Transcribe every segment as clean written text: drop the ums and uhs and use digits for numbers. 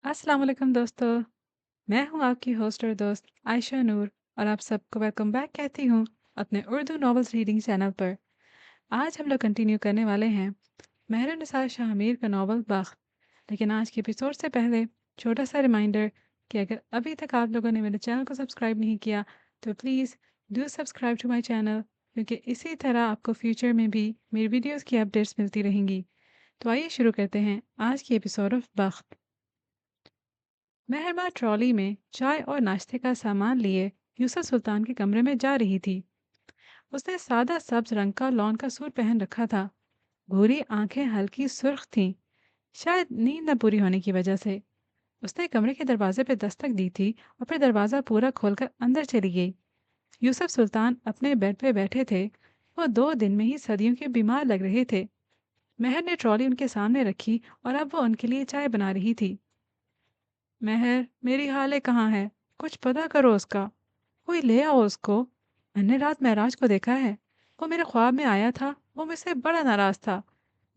अस्सलाम वालेकुम दोस्तों। मैं हूं आपकी होस्ट और दोस्त आयशा नूर और आप सबको वेलकम बैक कहती हूं अपने उर्दू नॉवेल्स रीडिंग चैनल पर। आज हम लोग कंटिन्यू करने वाले हैं मेहरुनिसा शाह मीर का नॉवल बख्त। लेकिन आज के एपिसोड से पहले छोटा सा रिमाइंडर कि अगर अभी तक आप लोगों ने मेरे चैनल को सब्सक्राइब नहीं किया तो please do subscribe to my channel, क्योंकि इसी तरह आपको फ्यूचर में भी मेरी वीडियोज़ की अपडेट्स मिलती रहेंगी। तो आइए शुरू करते हैं आज की episode of Bakht. Mehrama trolley में चाय और नाश्ते का सामान लिए यूसुफ सुल्तान के कमरे में जा रही थी। उसने सादा सब्ज रंग का लॉन का सूट पहन रखा था। भूरी आंखें हल्की सुर्ख थीं, शायद नींद न पूरी होने की वजह से। उसने कमरे के दरवाजे पर दस्तक दी थी और फिर दरवाज़ा पूरा खोलकर अंदर चली गई। यूसुफ सुल्तान अपने बेड पे बैठे थे। वो 2 दिन में ही सदियों के बीमार लग रहे थे। मेहर ने ट्रॉली उनके सामने रखी और अब वो उनके लिए चाय बना रही थी। महर, मेरी हाले कहाँ है? कुछ पता करो उसका। कोई ले आओ उसको। मैंने रात महराज को देखा है। वो मेरे ख्वाब में आया था। वो मुझसे बड़ा नाराज था।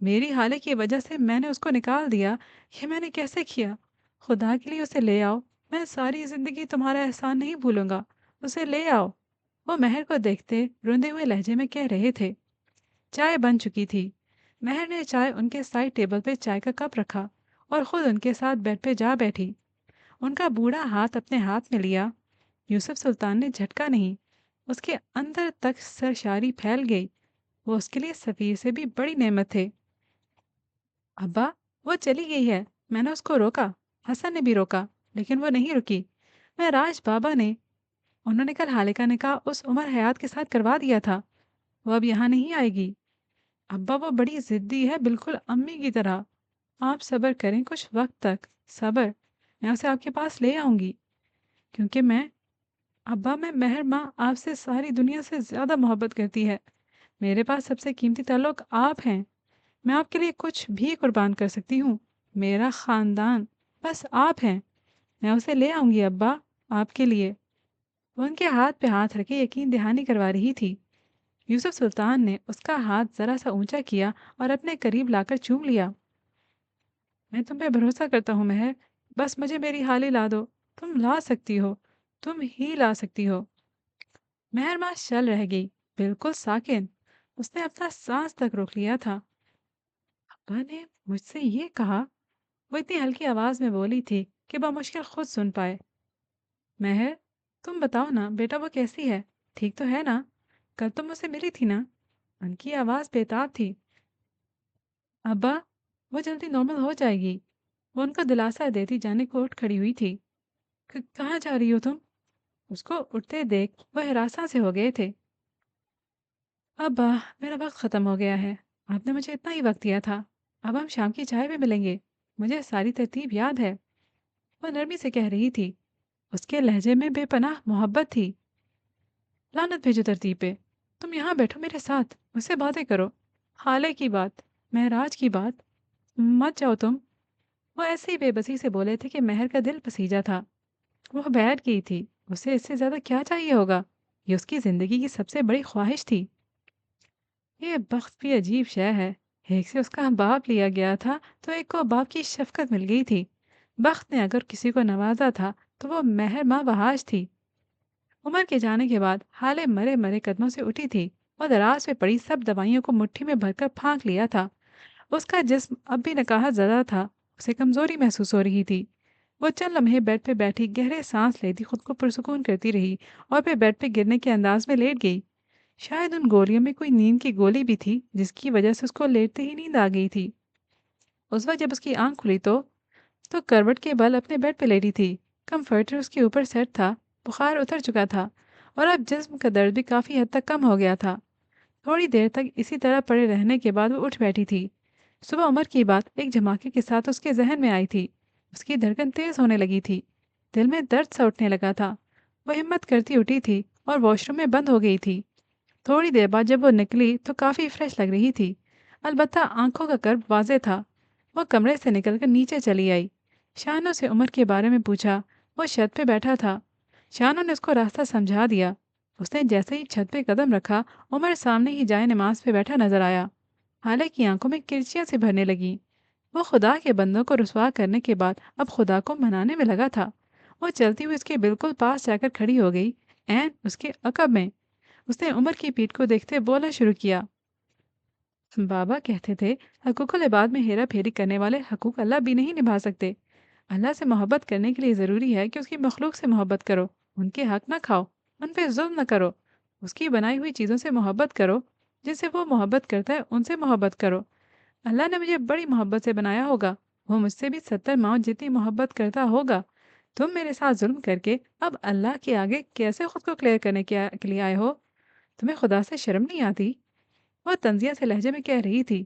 मेरी हाले की वजह से मैंने उसको निकाल दिया। ये मैंने कैसे किया? खुदा के लिए उसे ले आओ। मैं सारी जिंदगी तुम्हारा एहसान नहीं भूलूंगा। उसे ले आओ। वो महर को देखते रोंदे हुए लहजे में कह रहे थे। चाय बन चुकी थी। महर ने चाय उनके साइड टेबल पे चाय का कप रखा और खुद उनके साथ बेड पे जा बैठी। उनका बूढ़ा हाथ अपने हाथ में लिया। यूसुफ सुल्तान ने झटका नहीं। उसके अंदर तक सरशारी फैल गई। वो उसके लिए सफ़ीर से भी बड़ी नेमत थे। अब्बा, वो चली गई है। मैंने उसको रोका। हसन ने भी रोका, लेकिन वो नहीं रुकी। मैं राज बाबा ने उन्होंने कल हाले का निकाह उस उमर हयात के साथ करवा दिया था। वो अब यहाँ नहीं आएगी। अब्बा, वो बड़ी ज़िद्दी है, बिल्कुल अम्मी की तरह। आप सब्र करें कुछ वक्त तक। सब्र। मैं उसे आपके पास ले आऊंगी। क्योंकि मैं मेहर माँ आपसे सारी दुनिया से ज़्यादा मोहब्बत करती है। मेरे पास सबसे कीमती ताल्लुक आप हैं। मैं आपके लिए कुछ भी कुर्बान कर सकती हूँ। मेरा ख़ानदान, बस आप हैं। मैं उसे ले आऊँगी अब्बा, आपके लिए। वो उनके हाथ पे हाथ रखे यकीन दहानी करवा रही थी। यूसुफ सुल्तान ने उसका हाथ ज़रा सा ऊंचा किया और अपने करीब लाकर चूम लिया। मैं तुम पे भरोसा करता हूँ महर। बस मुझे मेरी हाली ला दो। तुम ला सकती हो। तुम ही ला सकती हो। महरमा चल रह गई, बिल्कुल साकिन। उसने अपना सांस तक रोक लिया था। अब्बा ने मुझसे ये कहा। वो इतनी हल्की आवाज में बोली थी कि मुश्किल खुद सुन पाए। महर, तुम बताओ ना बेटा, वो कैसी है? ठीक तो है ना? कल तुम मुझसे मिली थी ना? उनकी आवाज बेताब थी। अब्बा, वो जल्दी नॉर्मल हो जाएगी। वो उनको दिलासा देती जाने को उठ खड़ी हुई थी। कहाँ जा रही हो तुम?" उसको उठते देख वह हरासा से हो गए थे। अब मेरा वक्त ख़त्म हो गया है। आपने मुझे इतना ही वक्त दिया था। अब हम शाम की चाय पे मिलेंगे। मुझे सारी तरतीब याद है। वह नरमी से कह रही थी। उसके लहजे में बेपनाह मोहब्बत थी। लानत भेजो तरतीब पे। तुम यहाँ बैठो मेरे साथ, मुझसे बातें करो। हाले की बात, महराज की बात। मत जाओ तुम। वो ऐसे ही बेबसी से बोले थे कि महर का दिल पसीजा था। वह बैठ गई थी। उसे इससे ज़्यादा क्या चाहिए होगा? ये उसकी ज़िंदगी की सबसे बड़ी ख्वाहिश थी। ये बख्त भी अजीब शय है। एक से उसका बाप लिया गया था तो एक को बाप की शफकत मिल गई थी। बख्त ने अगर किसी को नवाजा था तो वो मेहर माँ बहाश थी। उमर के जाने के बाद हाले मरे मरे कदमों से उठी थी और दराज पे पड़ी सब दवाइयों को मुट्ठी में भरकर फांक लिया था। उसका जिस्म अब भी नकाहा ज़दा था। उसे कमजोरी महसूस हो रही थी। वो चंद लम्हे बेड पे बैठी गहरे सांस लेती खुद को पुरसुकून करती रही और फिर बेड पे गिरने के अंदाज में लेट गई। शायद उन गोलियों में कोई नींद की गोली भी थी जिसकी वजह से उसको लेटते ही नींद आ गई थी। उस वक्त जब उसकी आंख खुली तो करवट के बल अपने बेड पे लेटी थी। कंफर्टर उसके ऊपर सेट था। बुखार उतर चुका था और अब जिस्म का दर्द भी काफ़ी हद तक कम हो गया था। थोड़ी देर तक इसी तरह पड़े रहने के बाद वो उठ बैठी थी। सुबह उमर की बात एक धमाके के साथ उसके जहन में आई थी। उसकी धड़कन तेज होने लगी थी। दिल में दर्द सा उठने लगा था। वह हिम्मत करती उठी थी और वॉशरूम में बंद हो गई थी। थोड़ी देर बाद जब वो निकली तो काफ़ी फ्रेश लग रही थी। अलबत्ता आंखों का कर्व वाज़ेह था। वो कमरे से निकलकर नीचे चली आई। शानू से उमर के बारे में पूछा। वो छत पे बैठा था। शानू ने उसको रास्ता समझा दिया। उसने जैसे ही छत पे कदम रखा, उमर सामने ही जाए नमाज पे बैठा नजर आया। हालांकि आंखों में किरचियाँ सी भरने लगी। وہ خدا کے بندوں کو رسوا کرنے کے بعد اب خدا کو منانے میں لگا تھا۔ وہ چلتی ہوئی اس کے بالکل پاس جا کر کھڑی ہو گئی، عین اس کے عقب میں۔ اس نے عمر کی پیٹھ کو دیکھتے بولنا شروع کیا، بابا کہتے تھے حقوق العباد میں ہیرا پھیری کرنے والے حقوق اللہ بھی نہیں نبھا سکتے۔ اللہ سے محبت کرنے کے لیے ضروری ہے کہ اس کی مخلوق سے محبت کرو، ان کے حق نہ کھاؤ، ان پہ ظلم نہ کرو، اس کی بنائی ہوئی چیزوں سے محبت کرو، جن سے وہ محبت کرتا ہے ان سے محبت کرو۔ اللہ نے مجھے بڑی محبت سے بنایا ہوگا، وہ مجھ سے بھی 70 ماؤں جتنی محبت کرتا ہوگا۔ تم میرے ساتھ ظلم کر کے اب اللہ کے آگے کیسے خود کو کلیئر کرنے کے لیے آئے ہو؟ تمہیں خدا سے شرم نہیں آتی؟ وہ تنزیہ سے لہجے میں کہہ رہی تھی۔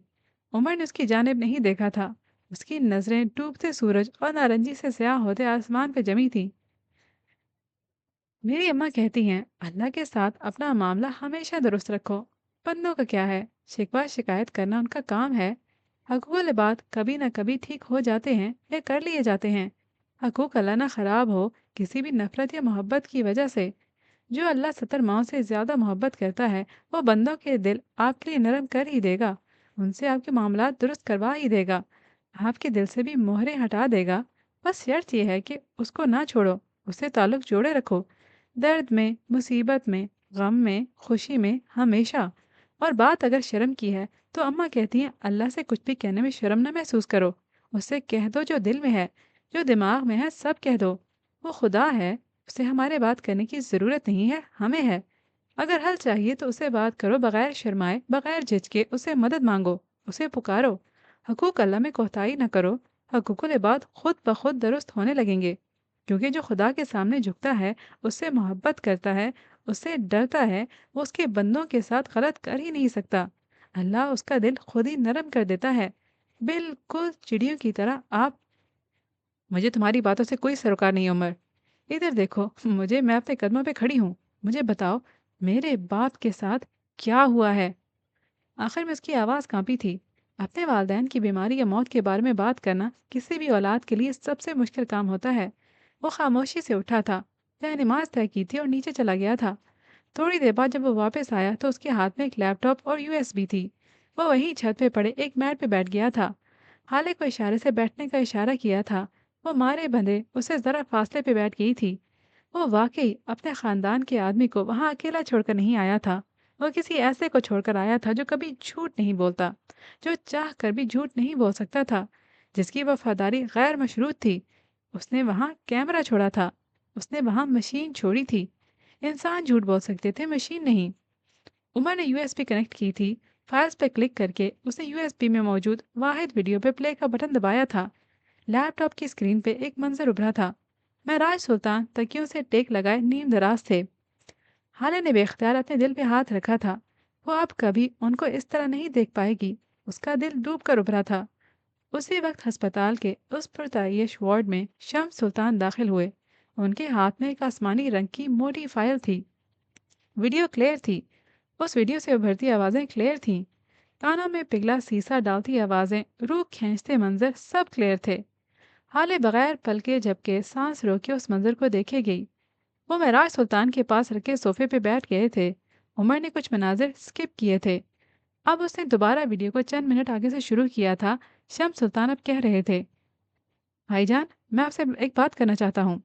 عمر نے اس کی جانب نہیں دیکھا تھا۔ اس کی نظریں ڈوبتے سورج اور نارنجی سے سیاہ ہوتے آسمان پہ جمی تھیں۔ میری اماں کہتی ہیں اللہ کے ساتھ اپنا معاملہ ہمیشہ درست رکھو۔ بندوں کا کیا ہے، شکوہ شکایت کرنا ان کا کام ہے۔ حقوق العباد کبھی نہ کبھی ٹھیک ہو جاتے ہیں یا کر لیے جاتے ہیں۔ حقوق اللہ نہ خراب ہو کسی بھی نفرت یا محبت کی وجہ سے۔ جو اللہ 70 ماؤں سے زیادہ محبت کرتا ہے وہ بندوں کے دل آپ کے لیے نرم کر ہی دے گا، ان سے آپ کے معاملات درست کروا ہی دے گا، آپ کے دل سے بھی مہرے ہٹا دے گا۔ بس شرط یہ ہے کہ اس کو نہ چھوڑو، اس سے تعلق جوڑے رکھو، درد میں، مصیبت میں، غم میں، خوشی میں، ہمیشہ۔ اور بات اگر شرم کی ہے تو اماں کہتی ہیں اللہ سے کچھ بھی کہنے میں شرم نہ محسوس کرو، اس سے کہہ دو جو دل میں ہے، جو دماغ میں ہے سب کہہ دو۔ وہ خدا ہے، اسے ہمارے بات کرنے کی ضرورت نہیں ہے، ہمیں ہے۔ اگر حل چاہیے تو اسے بات کرو بغیر شرمائے، بغیر جھجکے، اسے مدد مانگو، اسے پکارو۔ حقوق اللہ میں کوتاہی نہ کرو، حقوق العباد خود بخود درست ہونے لگیں گے، کیونکہ جو خدا کے سامنے جھکتا ہے، اس سے محبت کرتا ہے، اس سے ڈرتا ہے، وہ اس کے بندوں کے ساتھ غلط کر ہی نہیں سکتا۔ اللہ اس کا دل خود ہی نرم کر دیتا ہے، بالکل چڑیوں کی طرح۔ آپ مجھے تمہاری باتوں سے کوئی سروکار نہیں عمر، ادھر دیکھو مجھے، میں اپنے قدموں پہ کھڑی ہوں، مجھے بتاؤ میرے باپ کے ساتھ کیا ہوا ہے؟ آخر میں اس کی آواز کانپی تھی۔ اپنے والدین کی بیماری یا موت کے بارے میں بات کرنا کسی بھی اولاد کے لیے سب سے مشکل کام ہوتا ہے۔ وہ خاموشی سے اٹھا تھا، نماز طے کی تھی اور نیچے چلا گیا تھا۔ تھوڑی دیر بعد جب وہ واپس آیا تو اس کے ہاتھ میں ایک لیپ ٹاپ اور USB تھی۔ وہ وہیں چھت پہ پڑے ایک میٹ پہ بیٹھ گیا تھا۔ خالے کو اشارے سے بیٹھنے کا اشارہ کیا تھا۔ وہ مارے بندھے اسے ذرا فاصلے پہ بیٹھ گئی تھی۔ وہ واقعی اپنے خاندان کے آدمی کو وہاں اکیلا چھوڑ کر نہیں آیا تھا، وہ کسی ایسے کو چھوڑ کر آیا تھا جو کبھی جھوٹ نہیں بولتا، جو چاہ کر بھی جھوٹ نہیں بول سکتا تھا، جس کی وفاداری غیر مشروط تھی۔ اس نے وہاں کیمرہ چھوڑا تھا، اس نے وہاں مشین چھوڑی تھی۔ انسان جھوٹ بول سکتے تھے، مشین نہیں۔ عمر نے USB کنیکٹ کی تھی۔ فائلز پہ کلک کر کے اس نے USB میں موجود واحد ویڈیو پہ پلے کا بٹن دبایا تھا۔ لیپ ٹاپ کی اسکرین پہ ایک منظر ابھرا تھا۔ مہراج سلطان تکیوں سے ٹیک لگائے نیم دراز تھے۔ حالے نے بے اختیار اپنے دل پہ ہاتھ رکھا تھا۔ وہ اب کبھی ان کو اس طرح نہیں دیکھ پائے گی۔ اس کا دل ڈوب کر ابھرا تھا۔ اسی وقت ہسپتال کے اس پرتعیش وارڈ میں شمس سلطان داخل ہوئے۔ ان کے ہاتھ میں ایک آسمانی رنگ کی موٹی فائل تھی۔ ویڈیو کلیئر تھی، اس ویڈیو سے ابھرتی آوازیں کلیئر تھیں، کانوں میں پگھلا سیسا ڈالتی آوازیں، روح کھینچتے منظر، سب کلیئر تھے۔ حالے بغیر پلکے جھپکے سانس روکے اس منظر کو دیکھے گئی۔ وہ معراج سلطان کے پاس رکھے صوفے پہ بیٹھ گئے تھے۔ عمر نے کچھ مناظر سکپ کیے تھے۔ اب اس نے دوبارہ ویڈیو کو چند منٹ آگے سے شروع کیا تھا۔ شمس سلطان اب کہہ رہے تھے، بھائی جان میں آپ سے ایک بات کرنا چاہتا ہوں۔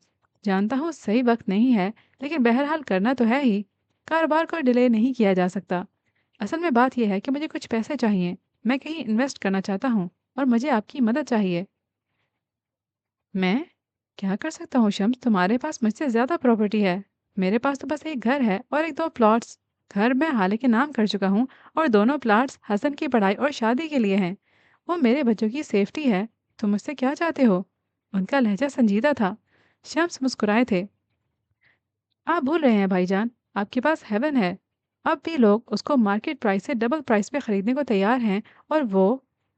جانتا ہوں صحیح وقت نہیں ہے، لیکن بہرحال کرنا تو ہے ہی۔ کاروبار کو ڈیلے نہیں کیا جا سکتا۔ اصل میں بات یہ ہے کہ مجھے کچھ پیسے چاہیے، میں کہیں انویسٹ کرنا چاہتا ہوں اور مجھے آپ کی مدد چاہیے۔ میں کیا کر سکتا ہوں شمس؟ تمہارے پاس مجھ سے زیادہ پراپرٹی ہے۔ میرے پاس تو بس ایک گھر ہے اور ایک دو پلاٹس۔ گھر میں حالے کے نام کر چکا ہوں اور دونوں پلاٹس حسن کی پڑھائی اور شادی کے لیے ہیں۔ وہ میرے بچوں کی سیفٹی ہے۔ تم مجھ سے کیا چاہتے ہو؟ ان کا لہجہ سنجیدہ تھا۔ شمس مسکرائے تھے، آپ بھول رہے ہیں بھائی جان، آپ کے پاس ہیون ہے۔ اب بھی لوگ اس کو مارکیٹ پرائس سے ڈبل پرائس پہ خریدنے کو تیار ہیں، اور وہ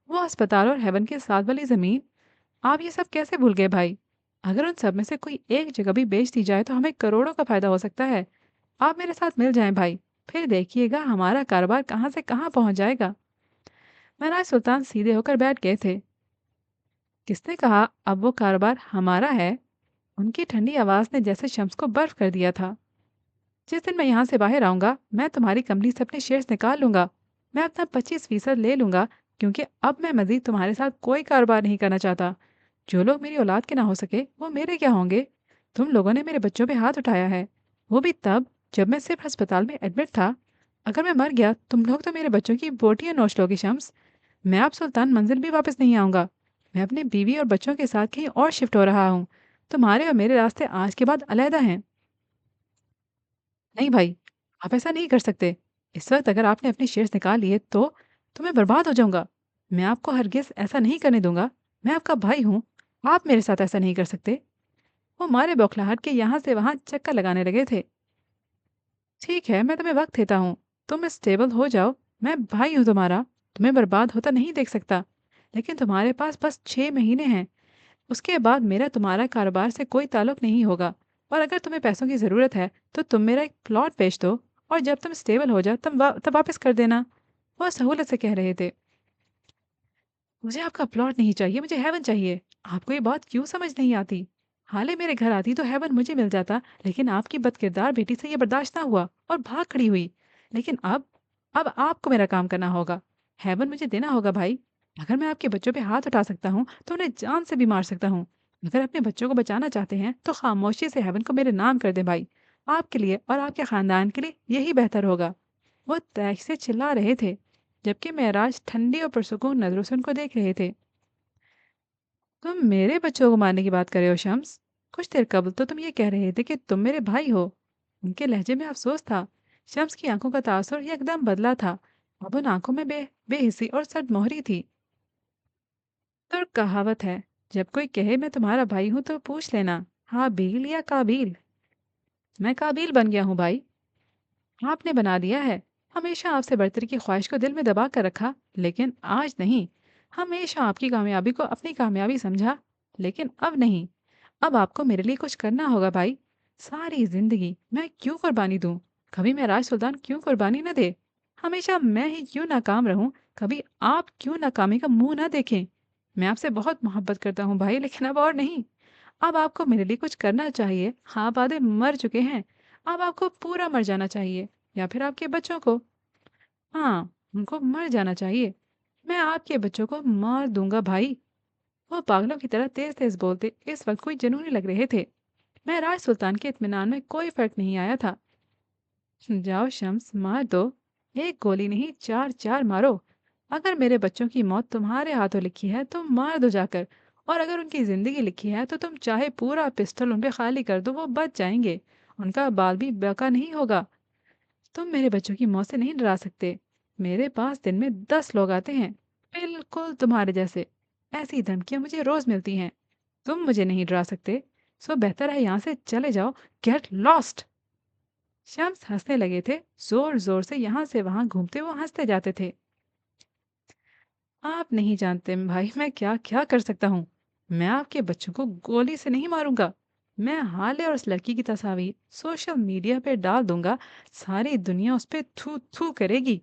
اسپتال اور ہیون کے ساتھ والی زمین، آپ یہ سب کیسے بھول گئے بھائی؟ اگر ان سب میں سے کوئی ایک جگہ بھی بیچ دی جائے تو ہمیں کروڑوں کا فائدہ ہو سکتا ہے۔ آپ میرے ساتھ مل جائیں بھائی، پھر دیکھیے گا ہمارا کاروبار کہاں سے کہاں پہنچ جائے گا۔ مہراج سلطان سیدھے ہو کر بیٹھ گئے تھے۔ کس نے کہا اب وہ کاروبار ہمارا ہے؟ ان کی ٹھنڈی آواز نے جیسے شمس کو برف کر دیا تھا۔ جس دن میں یہاں سے باہر آؤں گا میں تمہاری کمپنی سے اپنے شیئرز نکال لوں گا، میں اپنا 25% لے لوں گا، کیونکہ اب میں مزید تمہارے ساتھ کوئی کاروبار نہیں کرنا چاہتا۔ جو لوگ میری اولاد کے نہ ہو سکے وہ میرے کیا ہوں گے؟ تم لوگوں نے میرے بچوں پہ ہاتھ اٹھایا ہے، وہ بھی تب جب میں صرف ہسپتال میں ایڈمٹ تھا۔ اگر میں مر گیا تم لوگ تو میرے بچوں کی بوٹیاں نوچ لو گے شمس۔ میں اب سلطان منزل بھی واپس نہیں آؤں گا۔ میں اپنے بیوی اور بچوں کے ساتھ کہیں اور شفٹ ہو رہا ہوں۔ تمہارے اور میرے راستے آج کے بعد علیحدہ ہیں۔ نہیں بھائی، آپ ایسا نہیں کر سکتے۔ اس وقت اگر آپ نے اپنے شیئرز نکال لیے تو میں برباد ہو جاؤں گا۔ میں آپ کو ہرگز ایسا نہیں کرنے دوں گا۔ میں آپ کا بھائی ہوں۔ آپ میرے ساتھ ایسا نہیں کر سکتے۔ وہ مارے بوکھلاہٹ کے یہاں سے وہاں چکر لگانے لگے تھے۔ ٹھیک ہے، میں تمہیں وقت دیتا ہوں، تم اسٹیبل ہو جاؤ۔ میں بھائی ہوں تمہارا، تمہیں برباد ہوتا نہیں دیکھ سکتا، لیکن تمہارے پاس بس 6 مہینے ہیں۔ اس کے بعد میرا تمہارا کاروبار سے کوئی تعلق نہیں ہوگا، اور اگر تمہیں پیسوں کی ضرورت ہے تو تم میرا ایک پلاٹ بیچ دو، اور جب تم اسٹیبل ہو جاؤ تب واپس کر دینا۔ وہ سہولت سے کہہ رہے تھے۔ مجھے آپ کا پلاٹ نہیں چاہیے، مجھے ہیون چاہیے۔ آپ کو یہ بات کیوں سمجھ نہیں آتی؟ حالے میرے گھر آتی تو ہیون مجھے مل جاتا، لیکن آپ کی بد کردار بیٹی سے یہ برداشت نہ ہوا اور بھاگ کھڑی ہوئی۔ لیکن اب آپ کو میرا کام کرنا ہوگا۔ ہیون مجھے دینا ہوگا بھائی۔ اگر میں آپ کے بچوں پہ ہاتھ اٹھا سکتا ہوں تو انہیں جان سے بھی مار سکتا ہوں۔ اگر اپنے بچوں کو بچانا چاہتے ہیں تو خاموشی سے ہیون کو میرے نام کر دیں بھائی۔ آپ کے لیے اور آپ کے خاندان کے لیے یہی بہتر ہوگا۔ وہ تیش سے چلا رہے تھے، جبکہ معراج ٹھنڈی اور پرسکون نظروں سے ان کو دیکھ رہے تھے۔ تم میرے بچوں کو مارنے کی بات کر رہے ہو شمس؟ کچھ دیر قبل تو تم یہ کہہ رہے تھے کہ تم میرے بھائی ہو۔ ان کے لہجے میں افسوس تھا۔ شمس کی آنکھوں کا تاثر ایک دم بدلا تھا۔ اب ان آنکھوں میں بے حسی اور سرد مہری تھی۔ ترک کہاوت ہے، جب کوئی کہے میں تمہارا بھائی ہوں تو پوچھ لینا ہابیل یا کابیل۔ میں کابیل بن گیا ہوں بھائی۔ آپ نے بنا دیا ہے۔ ہمیشہ آپ سے برتری کی خواہش کو دل میں دبا کر رکھا، لیکن آج نہیں۔ ہمیشہ آپ کی کامیابی کو اپنی کامیابی سمجھا، لیکن اب نہیں۔ اب آپ کو میرے لیے کچھ کرنا ہوگا بھائی۔ ساری زندگی میں کیوں قربانی دوں؟ کبھی میں راج سلطان کیوں قربانی نہ دے؟ ہمیشہ میں ہی کیوں ناکام رہوں؟ کبھی آپ کیوں ناکامی کا منہ نہ دیکھیں؟ میں آپ سے بہت محبت کرتا ہوں بھائی، لیکن اب اور نہیں۔ اب آپ کو میرے لیے کچھ کرنا چاہیے۔ آپ آدھے مر چکے ہیں۔ اب آپ کو پورا مر جانا چاہیے، یا پھر آپ کے بچوں کو۔ ہاں، ان کو مر جانا چاہیے۔ میں آپ کے بچوں کو مار دوں گا بھائی۔ وہ پاگلوں کی طرح تیز تیز بولتے اس وقت کوئی جنونی لگ رہے تھے۔ میں راج سلطان کے اطمینان میں کوئی فرق نہیں آیا تھا۔ جاؤ شمس، مار دو۔ ایک گولی نہیں، چار چار مارو۔ اگر میرے بچوں کی موت تمہارے ہاتھوں لکھی ہے تو مار دو جا کر، اور اگر ان کی زندگی لکھی ہے تو تم چاہے پورا پسٹل ان پہ خالی کر دو، وہ بچ جائیں گے۔ ان کا بال بھی بقا نہیں ہوگا۔ تم میرے بچوں کی موت سے نہیں ڈرا سکتے۔ میرے پاس دن میں 10 لوگ آتے ہیں، بالکل تمہارے جیسے۔ ایسی دھمکیاں مجھے روز ملتی ہیں۔ تم مجھے نہیں ڈرا سکتے، سو بہتر ہے یہاں سے چلے جاؤ۔ Get last. شمس ہنسنے لگے تھے، زور زور سے یہاں سے وہاں گھومتے وہ ہنستے جاتے تھے۔ آپ نہیں جانتے بھائی میں کیا کیا کر سکتا ہوں۔ میں آپ کے بچوں کو گولی سے نہیں ماروں گا۔ میں حالے اور اس لڑکی کی تصاویر سوشل میڈیا پہ ڈال دوں گا۔ ساری دنیا اس پہ تھو تھو کرے گی۔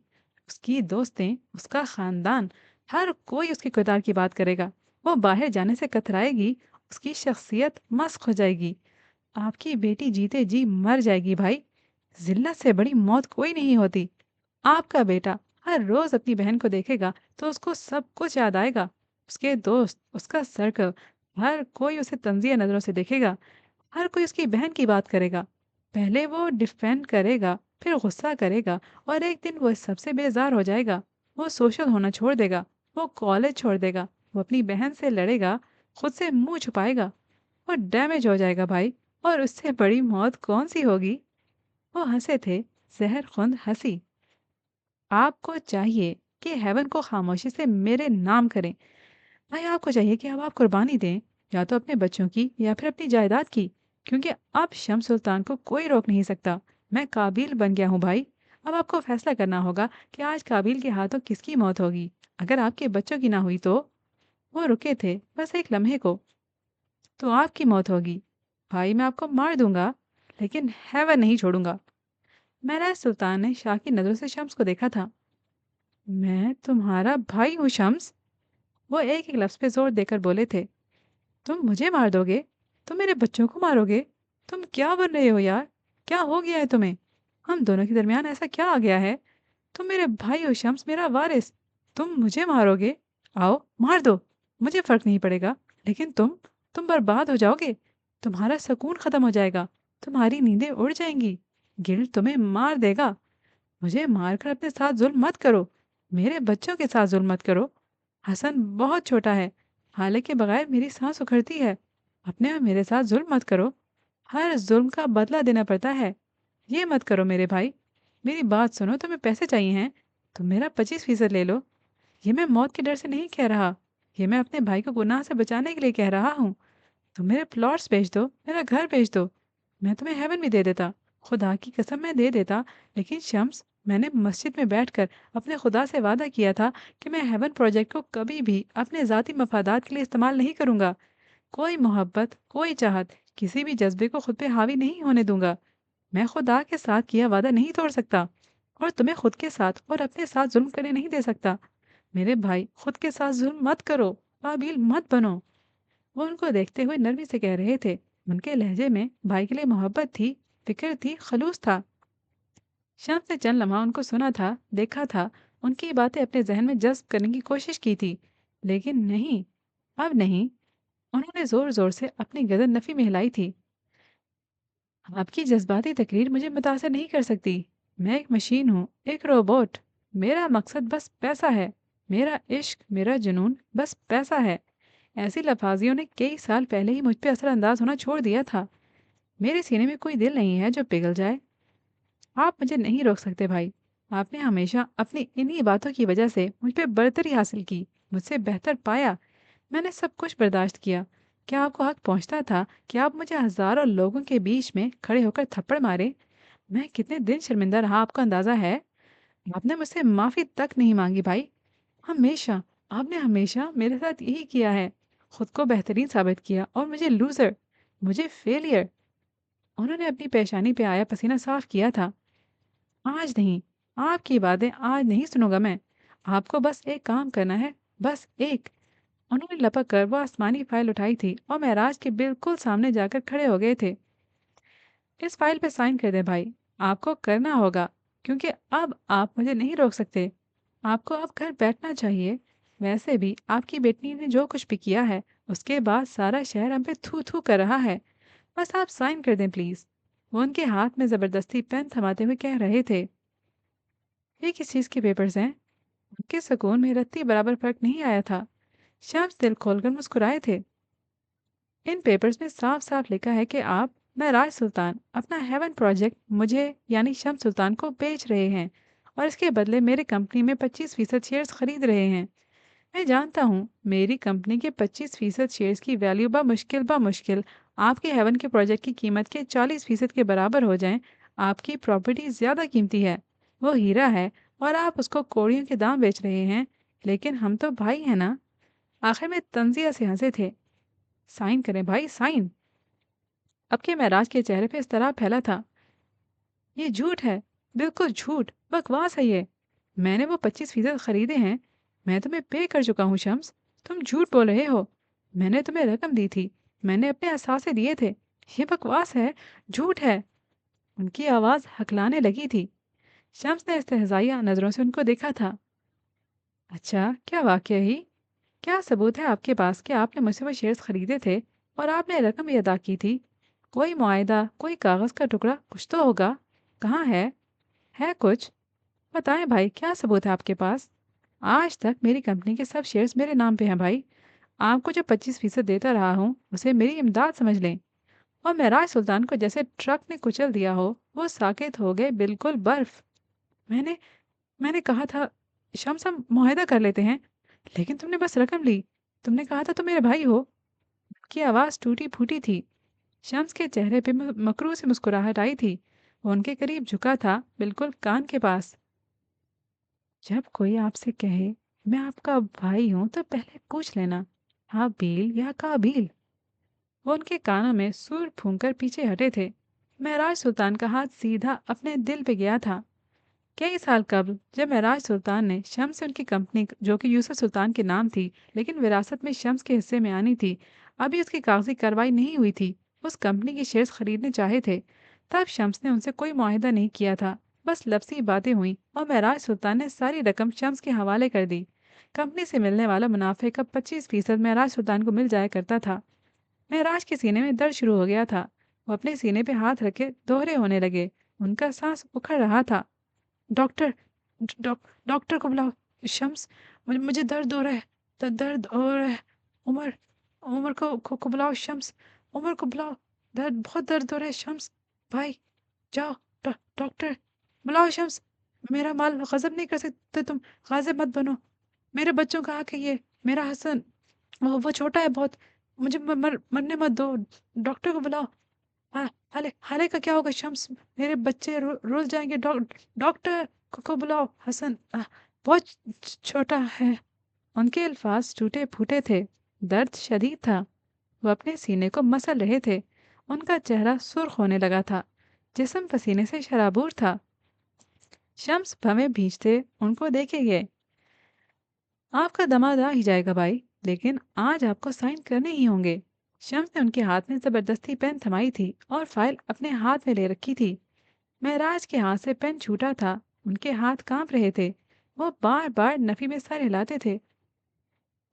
اس کی دوستیں، اس کا خاندان، ہر کوئی اس کے کردار کی بات کرے گا۔ وہ باہر جانے سے کترائے گی، اس کی شخصیت مسخ ہو جائے گی۔ آپ کی بیٹی جیتے جی مر جائے گی بھائی۔ ذلت سے بڑی موت کوئی نہیں ہوتی۔ آپ کا بیٹا ہر روز اپنی بہن کو دیکھے گا تو اس کو سب کچھ یاد آئے گا۔ اس کے دوست، اس کا سرکل، ہر کوئی اسے طنزیہ نظروں سے دیکھے گا۔ ہر کوئی اس کی بہن کی بات کرے گا۔ پہلے وہ ڈیفینڈ کرے گا، پھر غصہ کرے گا، اور ایک دن وہ اس سب سے بیزار ہو جائے گا۔ وہ سوشل ہونا چھوڑ دے گا، وہ کالج چھوڑ دے گا، وہ اپنی بہن سے لڑے گا، خود سے منہ چھپائے گا، وہ ڈیمیج ہو جائے گا بھائی۔ اور اس سے بڑی موت کون سی ہوگی؟ وہ ہنسے تھے، زہر خوند ہنسی۔ آپ کو چاہیے کہ ہیون کو خاموشی سے میرے نام کریں۔ بھائی آپ کو چاہیے کہ اب آپ قربانی دیں، یا تو اپنے بچوں کی یا پھر اپنی جائیداد کی، کیونکہ اب شمس سلطان کو کوئی روک نہیں سکتا۔ میں قابل بن گیا ہوں بھائی۔ اب آپ کو فیصلہ کرنا ہوگا کہ آج قابل کے ہاتھوں کس کی موت ہوگی۔ اگر آپ کے بچوں کی نہ ہوئی تو… وہ رکے تھے بس ایک لمحے کو۔ تو آپ کی موت ہوگی۔ بھائی میں آپ کو مار دوں گا، لیکن ہیون نہیں چھوڑوں گا۔ مہراج سلطان نے شاہ کی نظروں سے شمس کو دیکھا تھا۔ میں تمہارا بھائی ہوں شمس، وہ ایک ایک لفظ پہ زور دے کر بولے تھے۔ تم مجھے مار دو گے؟ تم میرے بچوں کو مارو گے؟ تم کیا بن رہے ہو یار؟ کیا ہو گیا ہے تمہیں؟ ہم دونوں کے درمیان ایسا کیا آ گیا ہے؟ تم میرے بھائی ہو شمس، میرا وارث۔ तुम मुझे मारोगे? आओ, मार दो, मुझे फ़र्क नहीं पड़ेगा। लेकिन तुम बर्बाद हो जाओगे। तुम्हारा सुकून ख़त्म हो जाएगा, तुम्हारी नींदें उड़ जाएँगी, गिल्ट तुम्हें मार देगा। मुझे मारकर अपने साथ ज़ुल्म मत करो, मेरे बच्चों के साथ ज़ुल्म मत करो। हसन बहुत छोटा है, हाले के बगैर मेरी सांस उखड़ती है। अपने और मेरे साथ ज़ुल्म मत करो, हर ज़ुल्म का बदला देना पड़ता है। ये मत करो मेरे भाई, मेरी बात सुनो, तुम्हें पैसे चाहिए हैं? तुम मेरा 25% ले लो। ये मैं मौत के डर से नहीं कह रहा, ये मैं अपने भाई को गुनाह से बचाने के लिए कह रहा हूँ। तुम मेरे प्लॉट्स बेच दो, मेरा घर बेच दो, मैं तुम्हें हेवन भी दे देता, खुदा की कसम मैं दे देता। लेकिन शम्स, मैंने मस्जिद में बैठकर अपने खुदा से वादा किया था कि मैं हेवन प्रोजेक्ट को कभी भी अपने ज़ाती मफादात के लिए इस्तेमाल नहीं करूँगा। कोई मोहब्बत, कोई चाहत, किसी भी जज्बे को खुद पे हावी नहीं होने दूंगा। मैं खुदा के साथ किया वादा नहीं तोड़ सकता, और तुम्हें खुद के साथ और अपने साथ जुल्म करने नहीं दे सकता। मेरे भाई, खुद के साथ जुल्म मत करो, काबिल मत बनो। वो उनको देखते हुए नरमी से कह रहे थे। उनके लहजे में भाई के लिए मोहब्बत थी, फिक्र थी, खलूस था। शम्स ने चंद लम्हा उनको सुना था, देखा था, उनकी बातें अपने जहन में जज्ब करने की कोशिश की थी। लेकिन नहीं, अब नहीं। उन्होंने जोर जोर से अपनी गर्दन नफी में हिलाई थी। आपकी जज्बाती तकरीर मुझे मुतासर नहीं कर सकती। मैं एक मशीन हूँ, एक रोबोट। मेरा मकसद बस पैसा है। मेरा इश्क, मेरा जुनून बस पैसा है। ऐसी लफाजियों ने कई साल पहले ही मुझ पे असरअंदाज होना छोड़ दिया था। मेरे सीने में कोई दिल नहीं है जो पिघल जाए। आप मुझे नहीं रोक सकते भाई। आपने हमेशा अपनी इन्हीं बातों की वजह से मुझ पे बर्तरी हासिल की, मुझसे बेहतर पाया। मैंने सब कुछ बर्दाश्त किया। क्या आपको हक पहुंचता था कि आप मुझे हजारों लोगों के बीच में खड़े होकर थप्पड़ मारे? मैं कितने दिन शर्मिंदा रहा, आपको अंदाजा है? आपने मुझसे माफी तक नहीं मांगी भाई। हमेशा, आपने हमेशा मेरे साथ यही किया है। खुद को बेहतरीन साबित किया और मुझे लूजर, मुझे फेलियर। उन्होंने अपनी पेशानी पे आया पसीना साफ किया था। आज नहीं, आपकी बातें आज नहीं सुनूंगा मैं। आपको बस एक काम करना है, बस एक। उन्होंने लपक कर वो आसमानी फाइल उठाई थी और महराज के बिल्कुल सामने जाकर खड़े हो गए थे। इस फाइल पे साइन कर दें भाई, आपको करना होगा, क्योंकि अब आप मुझे नहीं रोक सकते। आपको अब घर बैठना चाहिए। वैसे भी आपकी बेटी ने जो कुछ भी किया है, उसके बाद सारा शहर हम पे थू थू कर रहा है। बस आप साइन कर दें प्लीज। वो उनके हाथ में जबरदस्ती पेन थमाते हुए कह रहे थे। ये किस चीज के पेपर्स हैं? उनके सुकून में रत्ती बराबर फर्क नहीं आया था। शम्स दिल खोलकर मुस्कुराए थे। इन पेपर्स में साफ साफ लिखा है कि आप, मैं राज सुल्तान, अपना हेवन प्रोजेक्ट मुझे यानी शम्स सुल्तान को बेच रहे हैं, और इसके बदले मेरे कंपनी में 25% शेयर्स खरीद रहे हैं। मैं जानता हूँ मेरी कंपनी के 25% शेयर्स की वैल्यू बमुश्किल आपके हेवन के प्रोजेक्ट की कीमत के 40% के बराबर हो जाएं। आपकी प्रॉपर्टी ज़्यादा कीमती है, वो हीरा है, और आप उसको कौड़ियों के दाम बेच रहे हैं। लेकिन हम तो भाई हैं ना। आखिर में तंजिया से हंसे थे। साइन करें भाई, साइन। अब के महराज के चेहरे पे इस तरह फैला था। ये झूठ है, बिल्कुल झूठ, बकवास है ये। मैंने वो 25% खरीदे हैं। मैं तुम्हें पे कर चुका हूँ शम्स। तुम झूठ बोल रहे हो। मैंने तुम्हें रकम दी थी, मैंने अपने असासे दिए थे। ये बकवास है, झूठ है। उनकी आवाज़ हकलाने लगी थी। शम्स ने इस्तेहज़ाइया नज़रों से उनको देखा था। अच्छा, क्या वाकया ही? क्या सबूत है आपके पास कि आपने मुझसे वो शेयर्स खरीदे थे और आपने रकम भी अदा की थी? कोई मुआयदा, कोई कागज़ का टुकड़ा, कुछ तो होगा। कहाँ है? है कुछ? बताएं भाई, क्या सबूत है आपके पास? आज तक मेरी कंपनी के सब शेयर्स मेरे नाम पे हैं भाई। आपको जो 25% देता रहा हूँ, उसे मेरी इमदाद समझ लें। और महराज सुल्तान को जैसे ट्रक ने कुचल दिया हो, वो साकित हो गए, बिल्कुल बर्फ। मैंने मैंने कहा था, शम्स हम मुआहदा कर लेते हैं, लेकिन तुमने बस रकम ली। तुमने कहा था तुम मेरे भाई हो। की आवाज़ टूटी फूटी थी। शम्स के चेहरे पे मकरू से मुस्कुराहट आई थी। वो उनके करीब झुका था, बिल्कुल कान के पास। जब कोई आपसे कहे मैं आपका भाई हूं, तो पहले पूछ लेना, हाबील या काबिल? वो उनके कानों में सुर फूंकर पीछे हटे थे। महराज सुल्तान का हाथ सीधा अपने दिल पे गया था। कई साल कबल जब महराज सुल्तान ने शम्स से उनकी कंपनी, जो कि यूसुफ सुल्तान के नाम थी लेकिन विरासत में शम्स के हिस्से में आनी थी, अभी उसकी कागजी कार्रवाई नहीं हुई थी, उस कंपनी के शेयर्स खरीदने चाहे थे। तब शम्स ने उनसे कोई मुआहिदा नहीं किया था। बस लफ्सी बातें हुई और महराज सुल्तान ने सारी रकम शम्स के हवाले कर दी। कंपनी से मिलने वाला मुनाफे का 25% महराज सुल्तान को मिल जाया करता था। महराज के सीने में दर्द शुरू हो गया था। वो अपने सीने पे हाथ रखे दोहरे होने लगे। उनका सांस उखड़ रहा था। डॉक्टर, डॉक्टर को बुलाओ। शम्स, मुझे दर्द हो रहा है। दर्द हो रहा है। उमर, उमर को बुलाओ। शम्स, उमर को बुलाओ। बहुत दर्द हो रहा है। शम्स भाई, जाओ। डॉक्टर बुलाओ। शम्स, मेरा माल गजब नहीं कर सकते तुम। गाजिब मत बनो। मेरे बच्चों का हक है ये। मेरा हसन, वो छोटा है बहुत। मुझे मरने मत दो। डॉक्टर को बुलाओ। हाँ, हाले हाले का क्या होगा शम्स? मेरे बच्चे रुल जाएंगे। डॉक्टर को बुलाओ। हसन बहुत छोटा है। उनके अल्फाज टूटे फूटे थे। दर्द शदीद था। वो अपने सीने को मसल रहे थे। उनका चेहरा सुर्ख होने लगा था। जिस्म पसीने से शराबूर था। शम्स भवें भींचते उनको देखे गए। आपका दामाद आ ही जाएगा भाई, लेकिन आज आपको साइन करने ही होंगे। शम्स ने उनके हाथ में जबरदस्ती पेन थमाई थी और फाइल अपने हाथ में ले रखी थी। महराज के हाथ से पेन छूटा था। उनके हाथ कांप रहे थे। वो बार बार नफी में सर हिलाते थे।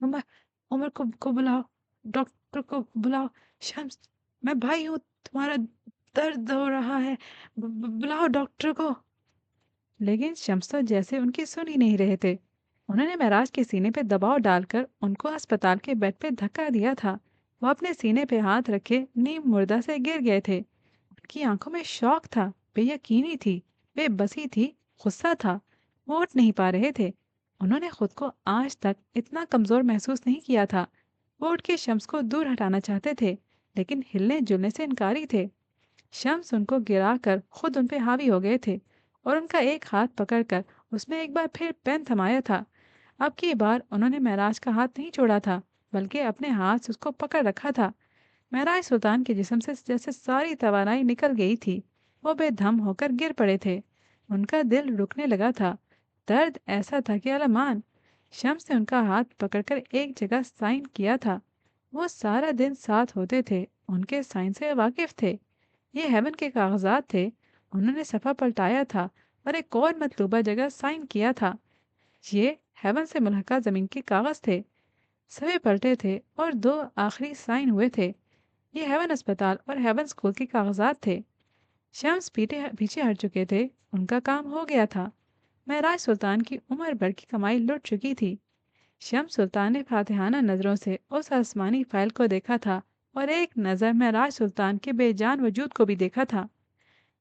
उमर, उमर को बुलाओ। डॉक्टर को बुलाओ। शम्स, मैं भाई हूँ तुम्हारा। दर्द हो रहा है। बुलाओ डॉक्टर को। लेकिन शम्स तो जैसे उनकी सुन ही नहीं रहे थे। उन्होंने महराज के सीने पे दबाव डालकर उनको अस्पताल के बेड पे धक्का दिया था। वो अपने सीने पे हाथ रखे नीम मुर्दा से गिर गए थे। उनकी आंखों में शौक था, बेयकीनी थी, बेबसी थी, गुस्सा था। वो उठ नहीं पा रहे थे। उन्होंने खुद को आज तक इतना कमजोर महसूस नहीं किया था। वो उठ के शम्स को दूर हटाना चाहते थे, लेकिन हिलने जुलने से इनकारी थे। शम्स उनको गिराकर खुद उन पे हावी हो गए थे और उनका एक हाथ पकड़कर उसमें एक बार फिर पेन थमाया था। अब की बार उन्होंने महराज का हाथ नहीं छोड़ा था, बल्कि अपने हाथ से उसको पकड़ रखा था। महराज सुल्तान के जिस्म से जैसे सारी तवानाई निकल गई थी। वो बेदम होकर गिर पड़े थे। उनका दिल रुकने लगा था। दर्द ऐसा था कि अलमान। शम्स ने उनका हाथ पकड़कर एक जगह साइन किया था। वो सारा दिन साथ होते थे, उनके साइन से वाकिफ थे। ये हेवन के कागजात थे। उन्होंने सफ़ा पलटाया था और एक और मतलूबा जगह साइन किया था। ये हेवन से मुल्हका ज़मीन के कागज़ थे। सभी पलटे थे और दो आखिरी साइन हुए थे। ये हेवन अस्पताल और हेवन स्कूल के कागजात थे। शम्स पीछे पीछे हट चुके थे। उनका काम हो गया था। महराज सुल्तान की उम्र भर की कमाई लुट चुकी थी। शम्स सुल्तान ने फातिहाना नज़रों से उस आसमानी फाइल को देखा था और एक नज़र महराज सुल्तान के बेजान वजूद को भी देखा था।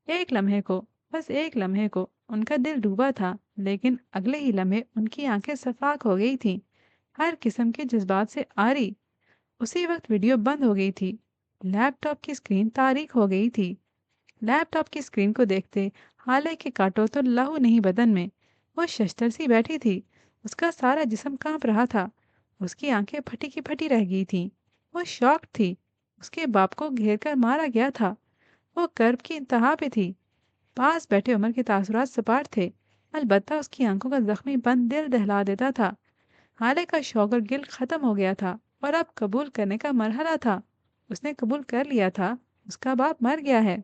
एक लम्हे को, बस एक लम्हे को उनका दिल डूबा था, लेकिन अगले ही लम्हे उनकी आंखें सफाक हो गई थीं, हर किस्म के जज्बात से आरी। उसी वक्त वीडियो बंद हो गई थी। लैपटॉप की स्क्रीन तारीक हो गई थी। लैपटॉप की स्क्रीन को देखते हाले के काटो तो लहू नहीं बदन में। वो शशतर सी बैठी थी। उसका सारा जिस्म कांप रहा था। उसकी आंखें फटी की फटी रह गई थीं। वो शॉक थी। उसके बाप को घेर कर मारा गया था। वो कर्ब की इंतहा पे थी। पास बैठे उमर के तासुरात सपाट थे। अलबत्ता उसकी आंखों का जख्मी बंद दिल दहला देता था। हाले का शौक और गिल खत्म हो गया था और अब कबूल करने का मरहला था। उसने कबूल कर लिया था। उसका बाप मर गया है।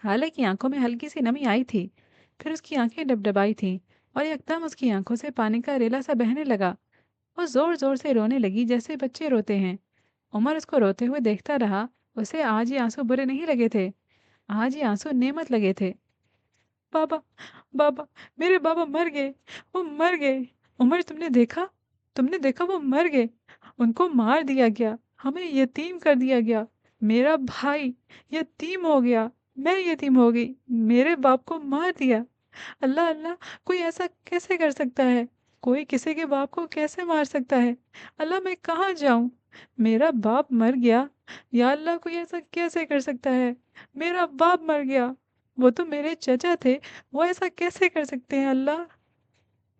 हाले की आंखों में हल्की सी नमी आई थी। फिर उसकी आंखें डबडबाई थीं और एकदम उसकी आंखों से पानी का रेला सा बहने लगा। वो जोर जोर से रोने लगी जैसे बच्चे रोते हैं। उमर उसको रोते हुए देखता रहा। उसे आज ये आंसू बुरे नहीं लगे थे। आज ये आंसू नेमत लगे थे। बाबा, बाबा, मेरे बाबा मर गए। वो मर गए। उमर, तुमने देखा वो मर गए। उनको मार दिया गया। हमें यतीम कर दिया गया। मेरा भाई यतीम हो गया। मैं यतीम हो गई। मेरे बाप को मार दिया। अल्लाह अल्लाह, कोई ऐसा कैसे कर सकता है? कोई किसी के बाप को कैसे मार सकता है? अल्लाह, मैं कहाँ जाऊं? मेरा बाप मर गया। या अल्लाह, कोई ऐसा कैसे कर सकता है? मेरा बाप मर गया। वो तो मेरे चचा थे। वो ऐसा कैसे कर सकते हैं अल्लाह?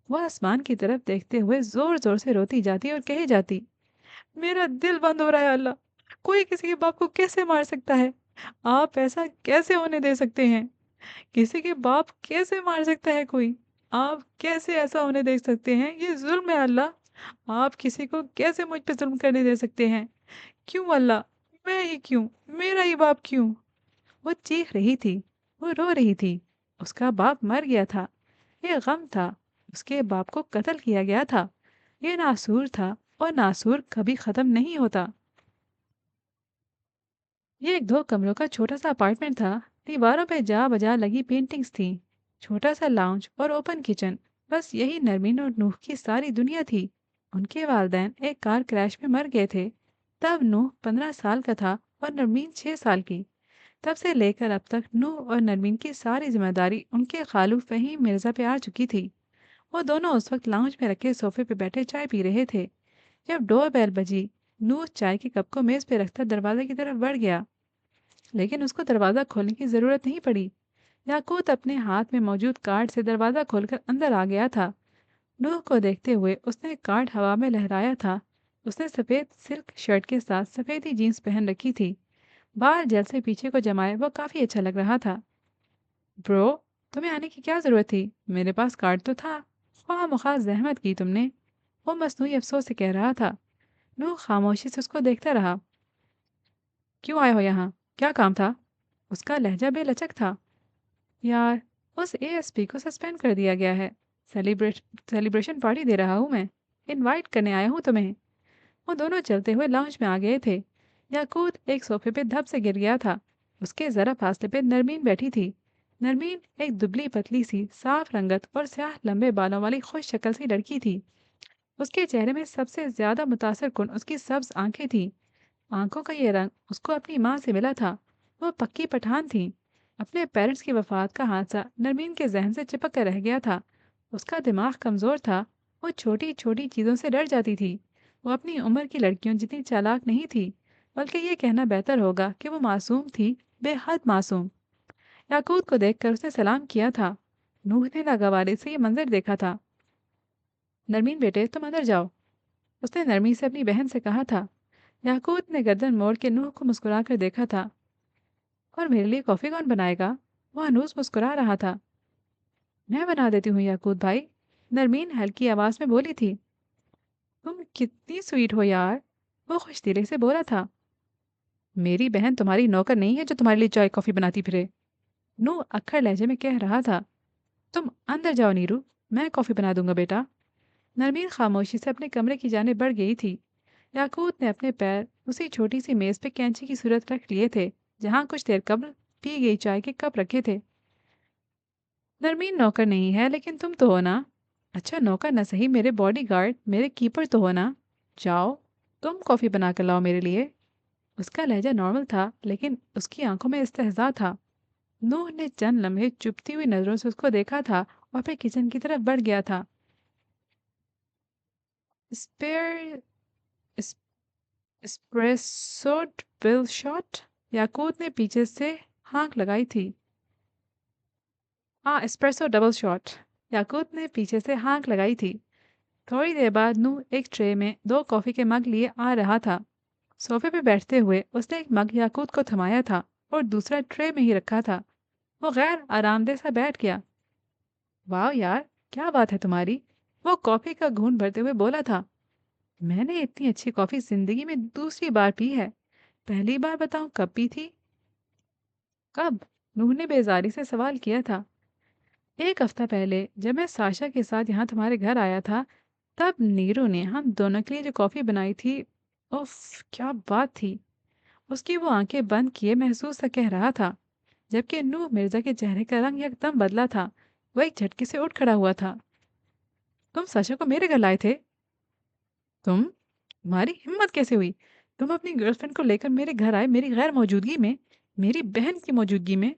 वो आसमान की तरफ देखते हुए जोर जोर से रोती जाती और कही जाती, मेरा दिल बंद हो रहा है अल्लाह। कोई किसी के बाप को कैसे मार सकता है? आप ऐसा कैसे होने दे सकते हैं? किसी के बाप कैसे मार सकता है कोई? आप कैसे ऐसा होने दे सकते हैं? ये जुल्म है अल्लाह। आप किसी को कैसे मुझ पे जुल्म करने दे सकते हैं? क्यों अल्लाह? मैं ही क्यों? मेरा ही बाप क्यों? वो चीख रही थी। वो रो रही थी। उसका बाप मर गया था। ये गम था। उसके बाप को कत्ल किया गया था। یہ ناسور تھا اور ناسور کبھی ختم نہیں ہوتا۔ یہ ایک 2 کمروں کا چھوٹا سا اپارٹمنٹ تھا۔ دیواروں پہ جا بجا لگی پینٹنگز تھیں، چھوٹا سا لاؤنج اور اوپن کچن، بس یہی نرمین اور نوح کی ساری دنیا تھی۔ ان کے والدین ایک کار کریش میں مر گئے تھے۔ تب نوح 15 سال کا تھا اور نرمین 6 سال کی۔ تب سے لے کر اب تک نوح اور نرمین کی ساری ذمہ داری ان کے خالو فہیم مرزا پہ آ چکی تھی۔ وہ دونوں اس وقت لاؤنج میں رکھے صوفے پہ بیٹھے چائے پی رہے تھے۔ جب ڈور بیل بجی، نوح چائے کے کپ کو میز پہ رکھتا دروازے کی طرف بڑھ گیا، لیکن اس کو دروازہ کھولنے کی ضرورت نہیں پڑی۔ یاقوت اپنے ہاتھ میں موجود کارڈ سے دروازہ کھول کر اندر آ گیا تھا۔ نوح کو دیکھتے ہوئے اس نے کارڈ ہوا میں لہرایا تھا۔ اس نے سفید سلک شرٹ کے ساتھ سفید ہی جینس پہن رکھی تھی۔ بال جل سے پیچھے کو جمائے وہ کافی اچھا لگ رہا تھا۔ برو، تمہیں آنے کی کیا ضرورت تھی؟ میرے پاس کارڈ تو تھا۔ خواہ مخواہ زحمت کی تم نے، وہ مصنوعی افسوس سے کہہ رہا تھا۔ نوح خاموشی سے اس کو دیکھتا رہا۔ کیوں آئے ہو یہاں؟ کیا کام تھا؟ اس کا لہجہ بے لچک تھا۔ یار، اس اے ایس پی کو سسپینڈ کر دیا گیا ہے۔ سیلیبریشن پارٹی دے رہا ہوں میں، انوائٹ کرنے آیا ہوں تمہیں۔ وہ دونوں چلتے ہوئے لاؤنج میں آ گئے تھے۔ یاقوت ایک صوفے پہ دھب سے گر گیا تھا۔ اس کے ذرا فاصلے پہ نرمین بیٹھی تھی۔ نرمین ایک دبلی پتلی سی صاف رنگت اور سیاہ لمبے بالوں والی خوش شکل سی لڑکی تھی۔ اس کے چہرے میں سب سے زیادہ متاثر کن اس کی سبز آنکھیں تھیں۔ آنکھوں کا یہ رنگ اس کو اپنی ماں سے ملا تھا۔ وہ پکی پٹھان تھیں۔ اپنے پیرنٹس کی وفات کا حادثہ نرمین کے ذہن سے چپک کر رہ گیا تھا۔ اس کا دماغ کمزور تھا۔ وہ چھوٹی چھوٹی چیزوں سے ڈر جاتی تھی۔ وہ اپنی عمر کی لڑکیوں جتنی چالاک نہیں تھی، بلکہ یہ کہنا بہتر ہوگا کہ وہ معصوم تھی، بے حد معصوم۔ یاقوت کو دیکھ کر اس نے سلام کیا تھا۔ نوح نے ناگواری سے یہ منظر دیکھا تھا۔ نرمین بیٹے، تم اندر جاؤ، اس نے نرمی سے اپنی بہن سے کہا تھا۔ یاقوت نے گردن موڑ کے نوح کو مسکرا کر دیکھا تھا۔ اور میرے لیے کافی کون بنائے گا؟ وہ ہنوز مسکرا رہا تھا۔ میں بنا دیتی ہوں یاقوت بھائی، نرمین ہلکی آواز میں بولی تھی۔ تم کتنی سویٹ ہو یار، وہ خوش دلی سے بولا تھا۔ میری بہن تمہاری نوکر نہیں ہے جو تمہارے لیے چائے کافی بناتی پھرے، نو اکھڑ لہجے میں کہہ رہا تھا۔ تم اندر جاؤ نیرو، میں کافی بنا دوں گا بیٹا۔ نرمین خاموشی سے اپنے کمرے کی جانب بڑھ گئی تھی۔ یاقوت نے اپنے پیر اسی چھوٹی سی میز پہ کینچی کی صورت رکھ لیے تھے جہاں کچھ دیر قبل پی گئی چائے کے کپ رکھے تھے۔ نرمین نوکر نہیں ہے، لیکن تم تو ہو نا۔ اچھا نوکر نہ صحیح، میرے باڈی گارڈ، میرے کیپر تو ہو نا۔ جاؤ، تم کافی بنا کر لاؤ میرے لیے۔ اس کا لہجہ نارمل تھا، لیکن اس کی آنکھوں میں استہزاء تھا۔ نوح نے چند لمحے چپتی ہوئی نظروں سے اس کو دیکھا تھا اور پھر کچن کی طرف بڑھ گیا تھا۔ اسپیر اس- اسپریسو ڈبل شاٹ، یاقوت نے پیچھے سے ہانک لگائی تھی۔ ہاں، اسپریسو ڈبل شاٹ، یاقوت نے پیچھے سے ہانک لگائی تھی۔ تھوڑی دیر بعد نوح ایک ٹرے میں 2 کافی کے مگ لیے آ رہا تھا۔ صوفے پہ بیٹھتے ہوئے اس نے ایک مگ یاقوت کو تھمایا تھا اور دوسرا ٹرے میں ہی رکھا تھا۔ وہ غیر آرام دہ سا بیٹھ گیا۔ واہ یار، کیا بات ہے تمہاری، وہ کافی کا گھونٹ بھرتے ہوئے بولا تھا۔ میں نے اتنی اچھی کافی زندگی میں دوسری بار پی ہے۔ پہلی بار بتاؤں کب پی تھی؟ کب؟ نوح نے بیزاری سے سوال کیا تھا۔ 1 ہفتہ پہلے جب میں ساشا کے ساتھ یہاں تمہارے گھر آیا تھا، تب نیرو نے ہم دونوں کے لیے جو کافی بنائی تھی، اف کیا بات تھی۔ اس کی وہ آنکھیں بند کیے محسوس سا کہہ رہا تھا، جبکہ نوح مرزا کے چہرے کا رنگ یک دم بدلا تھا۔ وہ ایک جھٹکے سے اٹھ کھڑا ہوا تھا۔ تم ساشا کو میرے گھر لائے تھے؟ تمہاری ہمت کیسے ہوئی؟ تم اپنی گرل فرینڈ کو لے کر میرے گھر آئے میری غیر موجودگی میں، میری بہن کی موجودگی میں؟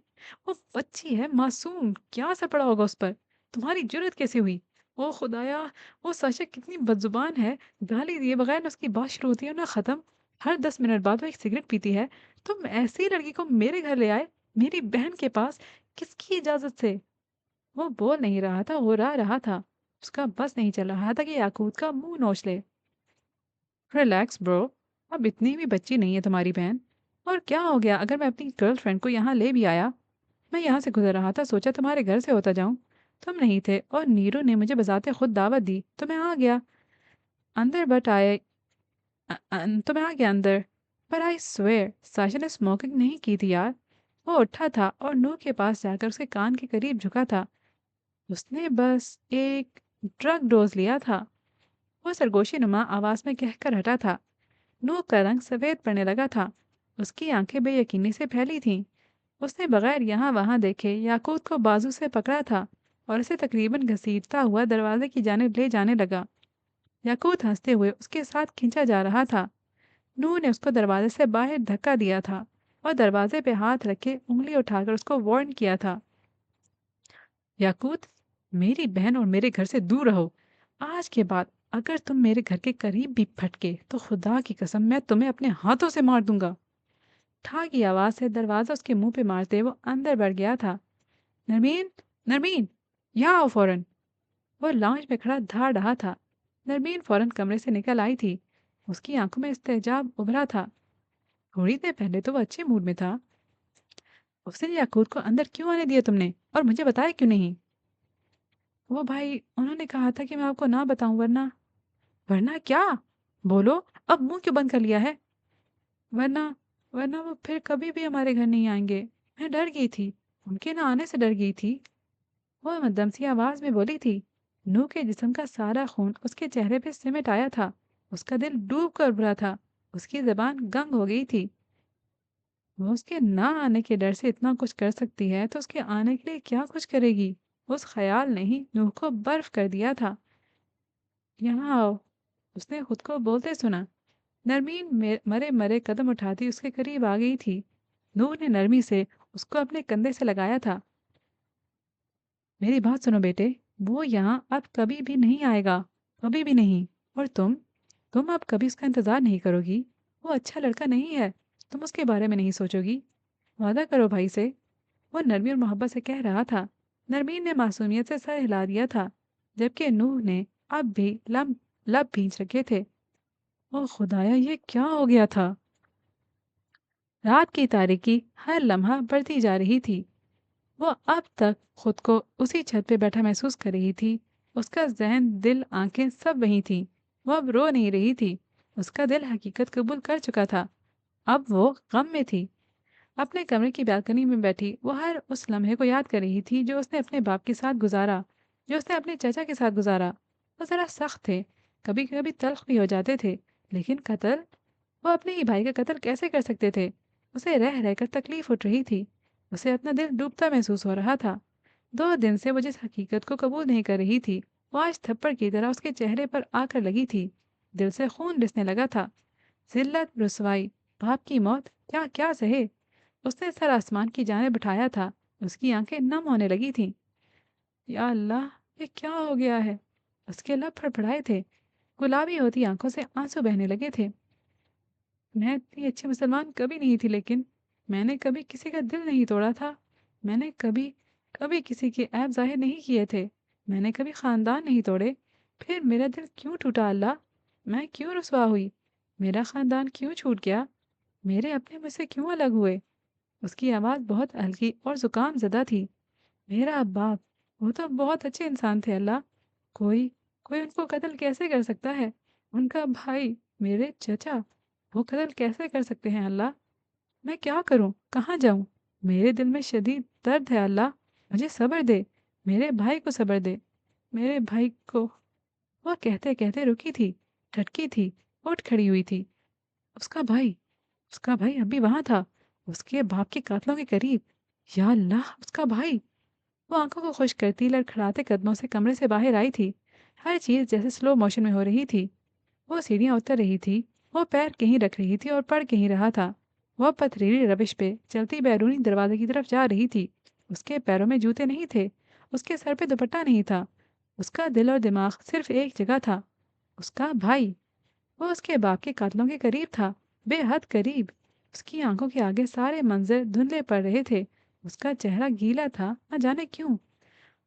وہ بچی ہے، معصوم، کیا اثر پڑا ہوگا اس پر؟ تمہاری جرت کیسے ہوئی؟ او خدایا، وہ ساشا کتنی بدزبان ہے، گالی دیے بغیر نہ اس کی بات شروع ہوتی ہے نہ ختم۔ ہر 10 منٹ بعد وہ ایک سگریٹ پیتی ہے۔ تم ایسی لڑکی کو میرے گھر لے آئے، میری بہن کے پاس، کس کی اجازت سے؟ وہ بول نہیں رہا تھا، وہ را رہا تھا۔ اس کا بس نہیں چل رہا تھا کہ یاقوت کا منہ نوچ لے۔ ریلیکس برو، اب اتنی بھی بچی نہیں ہے تمہاری بہن۔ اور کیا ہو گیا اگر میں اپنی گرل فرینڈ کو یہاں لے بھی آیا؟ میں یہاں سے گزر رہا تھا، سوچا تمہارے گھر سے ہوتا جاؤں، تم نہیں تھے اور نیرو نے مجھے بذات خود دعوت دی تو میں آ گیا اندر، بٹ آئے تو میں آ گیا اندر، پر آئی سویئر ساشا نے اسموکنگ نہیں کی تھی یار۔ وہ اٹھا تھا اور نور کے پاس جا کر اس کے کان کے قریب جھکا تھا۔ اس نے بس ایک ڈرگ ڈوز لیا تھا۔ وہ सरगोशी नुमा आवाज में कहकर हटा था। नूह का रंग सफेद पड़ने लगा था। उसकी आंखें बेयकीनी से फैली थीं। उसने बगैर यहाँ वहाँ देखे याकूत को बाजू से पकड़ा था और उसे तकरीबन घसीटता हुआ दरवाजे की जानिब ले जाने लगा। याकूत हंसते हुए उसके साथ खींचा जा रहा था। नूह ने उसको दरवाजे से बाहर धक्का दिया था और दरवाजे पे हाथ रखे उंगली उठाकर उसको वार्न किया था। याकूत, मेरी बहन और मेरे घर से दूर रहो। आज के बाद अगर तुम मेरे घर के करीब भी फटके तो खुदा की कसम मैं तुम्हें अपने हाथों से मार दूंगा। ठा की आवाज से दरवाजा उसके मुंह पे मारते वो अंदर बढ़ गया था। नरमीन, नरमीन, यहाँ आओ फौरन। वो लाउंज में खड़ा धाड़ रहा था। नरमीन फौरन कमरे से निकल आई थी। उसकी आंखों में इस्तेजाब उभरा था। थोड़ी देर पहले तो वो अच्छे मूड में था। उसने याकूत को अंदर क्यों आने दिया तुमने, और मुझे बताया क्यों नहीं? वो भाई, उन्होंने कहा था कि मैं आपको ना बताऊं, वरना। वरना क्या? बोलो। अब मुंह क्यों बंद कर लिया है? वरना, वरना वो फिर कभी भी हमारे घर नहीं आएंगे। मैं डर गई थी, उनके ना आने से डर गई थी। वो मद्दम सी आवाज में बोली थी। नूह के जिस्म का सारा खून उसके चेहरे पे सिमट आया था। उसका दिल डूब कर भरा था। उसकी जबान गंग हो गई थी। वो उसके ना आने के डर से इतना कुछ कर सकती है तो उसके आने के लिए क्या कुछ करेगी? उस ख्याल ने ही नूह को बर्फ कर दिया था। यहाँ आओ, उसने खुद को बोलते सुना। नरमीन मरे मरे कदम उठाती उसके करीब आ गई थी। नूह ने नरमी से उसको अपने कंधे से लगाया था। मेरी बात सुनो बेटे, वो यहाँ अब कभी भी नहीं आएगा, कभी भी नहीं। और तुम अब कभी उसका इंतजार नहीं करोगी। वो अच्छा लड़का नहीं है, तुम उसके बारे में नहीं सोचोगी। वादा करो भाई से। वो नरमी और मोहब्बत से कह रहा था। नरमीन ने मासूमियत से सर हिला दिया था, जबकि नूह ने अब भी लब भींच रखे थे। ओ खुदाया, ये क्या हो गया था? रात की तारीकी हर लम्हा बढ़ती जा रही थी। वो अब तक खुद को उसी छत पे बैठा महसूस कर रही थी। उसका जहन, दिल, आंखें सब वहीं थी। वो अब रो नहीं रही थी। उसका दिल हकीकत कबूल कर चुका था। अब वो गम में थी। अपने कमरे की बालकनी में बैठी वो हर उस लम्हे को याद कर रही थी जो उसने अपने बाप के साथ गुजारा, जो उसने अपने चाचा के साथ गुजारा। वो ज़रा सख्त थे, कभी कभी तल्ख भी हो जाते थे, लेकिन कत्ल, वो अपने ही भाई का कत्ल कैसे कर सकते थे? उसे रह रहकर तकलीफ उठ रही थी। उसे अपना दिल डूबता महसूस हो रहा था। 2 दिन से वो जिस हकीकत को कबूल नहीं कर रही थी, वो आज थप्पड़ की तरह उसके चेहरे पर आकर लगी थी। दिल से खून रिसने लगा था। जिल्लत, रुसवाई, बाप की मौत, क्या क्या सहे। उसने सर आसमान की जाने बिठाया था। उसकी आंखें नम होने लगी थीं। या अल्लाह, ये क्या हो गया है? उसके लब फड़फड़ाए थे। गुलाबी होती आंखों से आंसू बहने लगे थे। मैं इतनी अच्छी मुसलमान कभी नहीं थी, लेकिन मैंने कभी किसी का दिल नहीं तोड़ा था। मैंने कभी कभी किसी के ऐब जाहिर नहीं किए थे। मैंने कभी खानदान नहीं तोड़े। फिर मेरा दिल क्यों टूटा अल्लाह? मैं क्यों रुसवा हुई? मेरा खानदान क्यों छूट गया? मेरे अपने मुझसे क्यों अलग हुए? उसकी आवाज़ बहुत हल्की और जुकाम ज़दा थी। मेरा बाप, वो तो बहुत अच्छे इंसान थे अल्लाह। कोई कोई उनको कत्ल कैसे कर सकता है? उनका भाई, मेरे चचा, वो कत्ल कैसे कर सकते हैं अल्लाह? मैं क्या करूं? कहाँ जाऊं? मेरे दिल में शदीद दर्द है अल्लाह। मुझे सब्र दे। मेरे भाई को सब्र दे। मेरे भाई को। वह कहते कहते रुकी थी, ठटकी थी, उठ खड़ी हुई थी। उसका भाई, उसका भाई अभी वहां था, उसके बाप के कातलों के करीब। या अल्लाह, उसका भाई! वो आंखों को खुश करती लड़खड़ाते कदमों से कमरे से बाहर आई थी। हर चीज जैसे स्लो मोशन में हो रही थी। वो सीढ़ियां उतर रही थी। वो पैर कहीं रख रही थी और पड़ कहीं रहा था। वह पथरीली रविश पे चलती बैरूनी दरवाजे की तरफ जा रही थी। उसके पैरों में जूते नहीं थे। उसके सर पे दुपट्टा नहीं था। उसका दिल और दिमाग सिर्फ एक जगह था। उसका भाई। वो उसके बाप के कातलों के करीब था, बेहद करीब। उसकी आंखों के आगे सारे मंजर धुंधले पड़ रहे थे। उसका चेहरा गीला था, न जाने क्यों।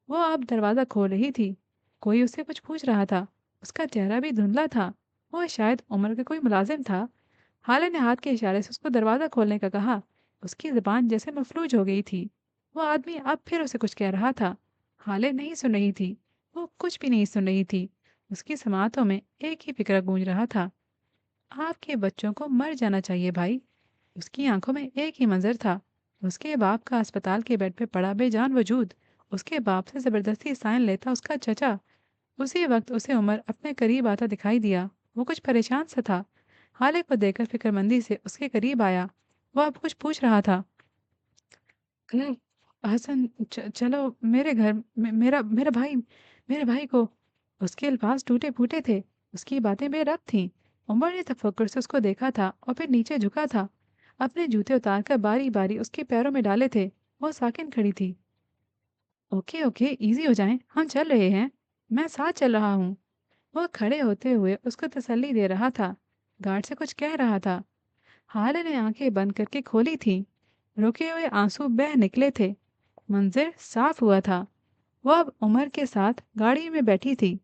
वो अब दरवाज़ा खोल रही थी। कोई उससे कुछ पूछ रहा था। उसका चेहरा भी धुंधला था। वो शायद उम्र का कोई मुलाजिम था। हाले ने हाथ के इशारे से उसको दरवाज़ा खोलने का कहा। उसकी ज़बान जैसे मफलूज हो गई थी। वो आदमी अब फिर उसे कुछ कह रहा था। हाले नहीं सुन रही थी। वो कुछ भी नहीं सुन रही थी। उसकी समातों में एक ही फिक्र गूंज रहा था। आपके बच्चों को मर जाना चाहिए भाई। उसकी आंखों में एक ही मंजर था। उसके बाप का अस्पताल के बेड पे पड़ा बेजान वजूद। उसके बाप से जबरदस्ती साइन लेता उसका चचा। उसी वक्त उसे उमर अपने करीब आता दिखाई दिया। वो कुछ परेशान सा था। हाले को देखकर फिक्रमंदी से उसके करीब आया। वो अब कुछ पूछ रहा था। "अरे, हसन, चलो मेरे घर मेरा मेरा भाई, मेरे भाई को।" उसके अल्फाज टूटे फूटे थे। उसकी बातें बेरब थीं। उमर ने तफक्कुर से उसको देखा था और फिर नीचे झुका था। अपने जूते उतार कर बारी बारी उसके पैरों में डाले थे। वो साकिन खड़ी थी। ओके ओके, इजी हो जाएं, हम चल रहे हैं। मैं साथ चल रहा हूँ। वो खड़े होते हुए उसको तसल्ली दे रहा था। गार्ड से कुछ कह रहा था। हाले ने आंखें बंद करके खोली थी। रुके हुए आंसू बह निकले थे। मंजिर साफ हुआ था। वो अब उमर के साथ गाड़ी में बैठी थी।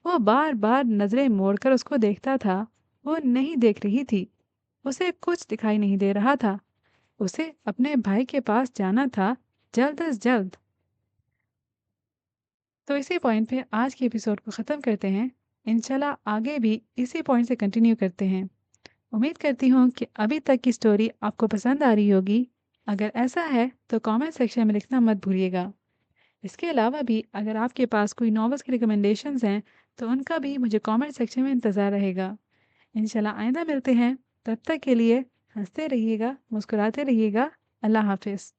वो बार बार नजरें मोड़कर उसको देखता था। वो नहीं देख रही थी। उसे कुछ दिखाई नहीं दे रहा था। उसे अपने भाई के पास जाना था, जल्द अज जल्द। तो इसी पॉइंट पे आज के एपिसोड को ख़त्म करते हैं। इंशाल्लाह आगे भी इसी पॉइंट से कंटिन्यू करते हैं। उम्मीद करती हूँ कि अभी तक की स्टोरी आपको पसंद आ रही होगी। अगर ऐसा है तो कमेंट सेक्शन में लिखना मत भूलिएगा। इसके अलावा भी अगर आपके पास कोई नॉवेल्स की रिकमेंडेशंस हैं तो उनका भी मुझे कमेंट सेक्शन में इंतज़ार रहेगा। इंशाल्लाह आइंदा मिलते हैं। तब तक के लिए हंसते रहिएगा, मुस्कुराते रहिएगा। अल्लाह हाफिज़।